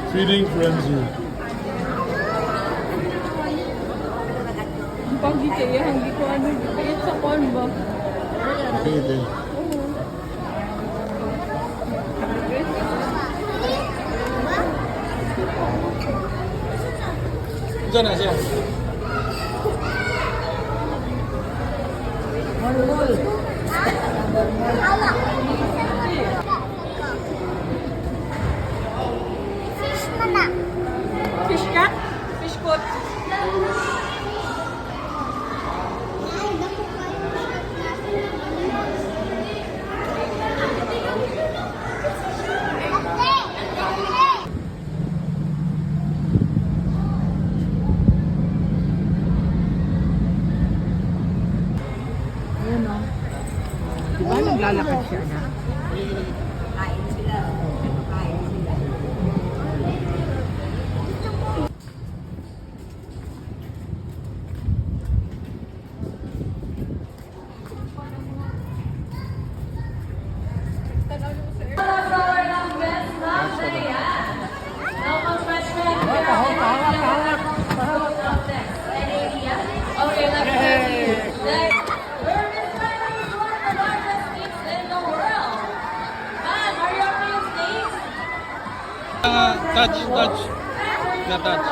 Feeding frenzy. Pag gikaya, hindi ko ano, gikayat sa corn ba? Okay, then. Diyan na siya. Fish mana? Fish cut? Fish coat? Ayan o. Diba naglalakad siya na? Kain sila. Kain sila. Okay, let's go. Next. Where is Thailand is one of the largest snakes in the world? Man, are you up to your snakes? Touch. Yeah, touch.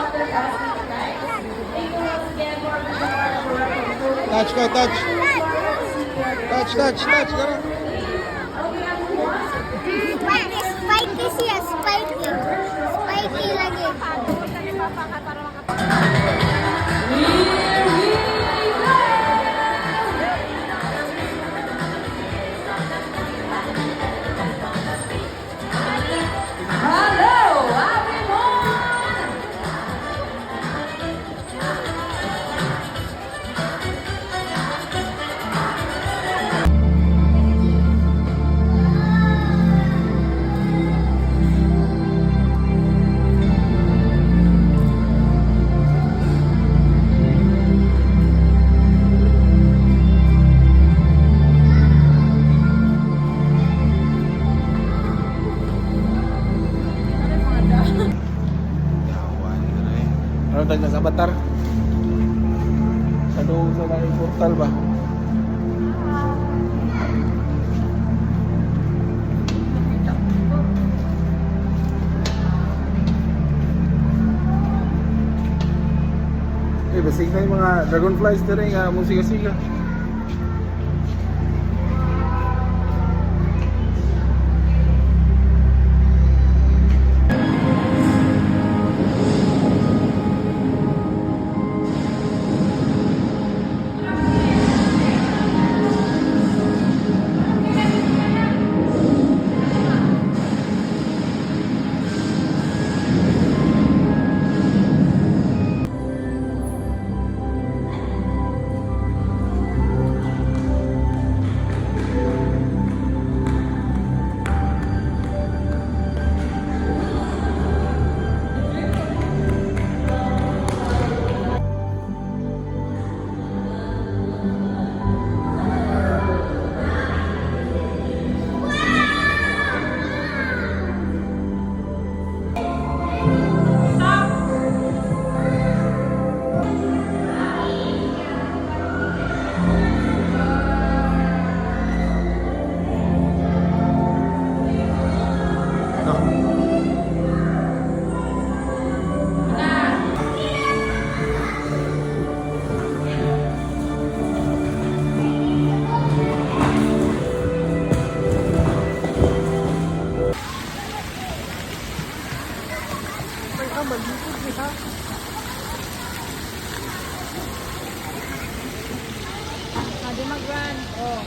Touch ka, touch. Touch. Ganun. Spiky siya, spiky. Spiky lagi. Hello, everyone! Ano tagna sa Batar? Sa doon sa laing portal ba? Basig na yung mga dragonflies na rin nga musika-sika. Hindi mag-run. Oh.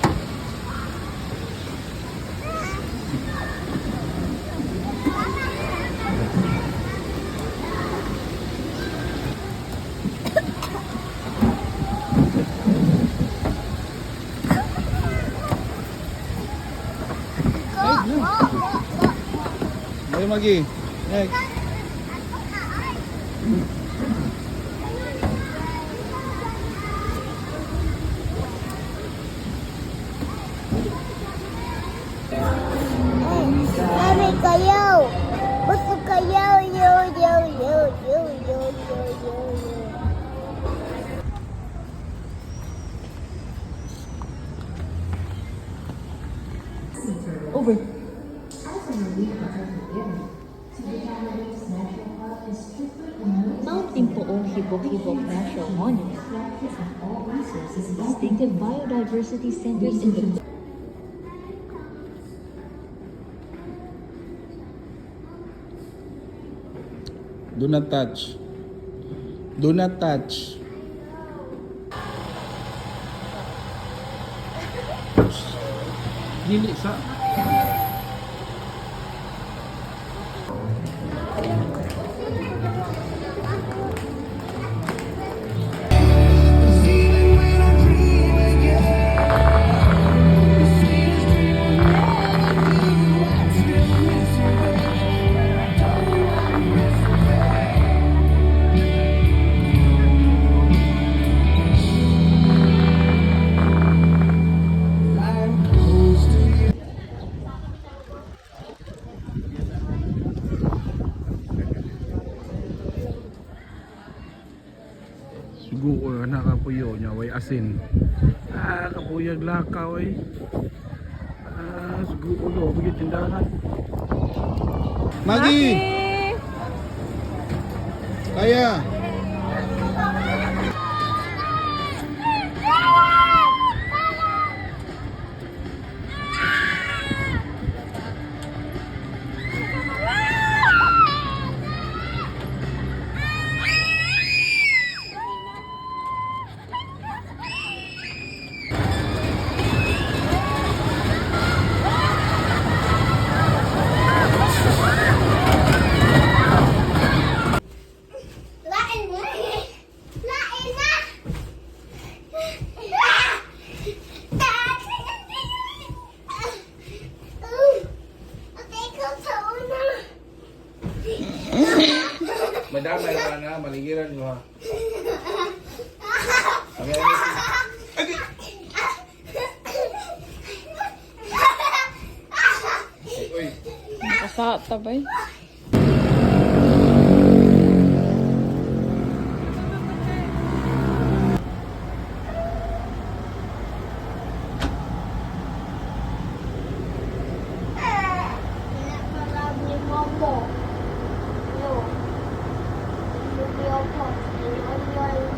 May magi. Next. Mami, kayaw. Gusto kayaw, yo, Mount Impoong Hibok-Hibok Natural Monument. Distinctive biodiversity centers in the Do not touch. Do not touch. Dili sa. Siguro nakapuyo niya way asin. Kapuyag lakaw eh. Siguro bigit tindahan. Magi! Kaya! Lain na! Lain na! Okay, ikaw sa una. Madamay ka na, maligiran nyo ha. Uy, Nakasata ba eh? Pinakalab ni Momo. Yo. Yung po. Yung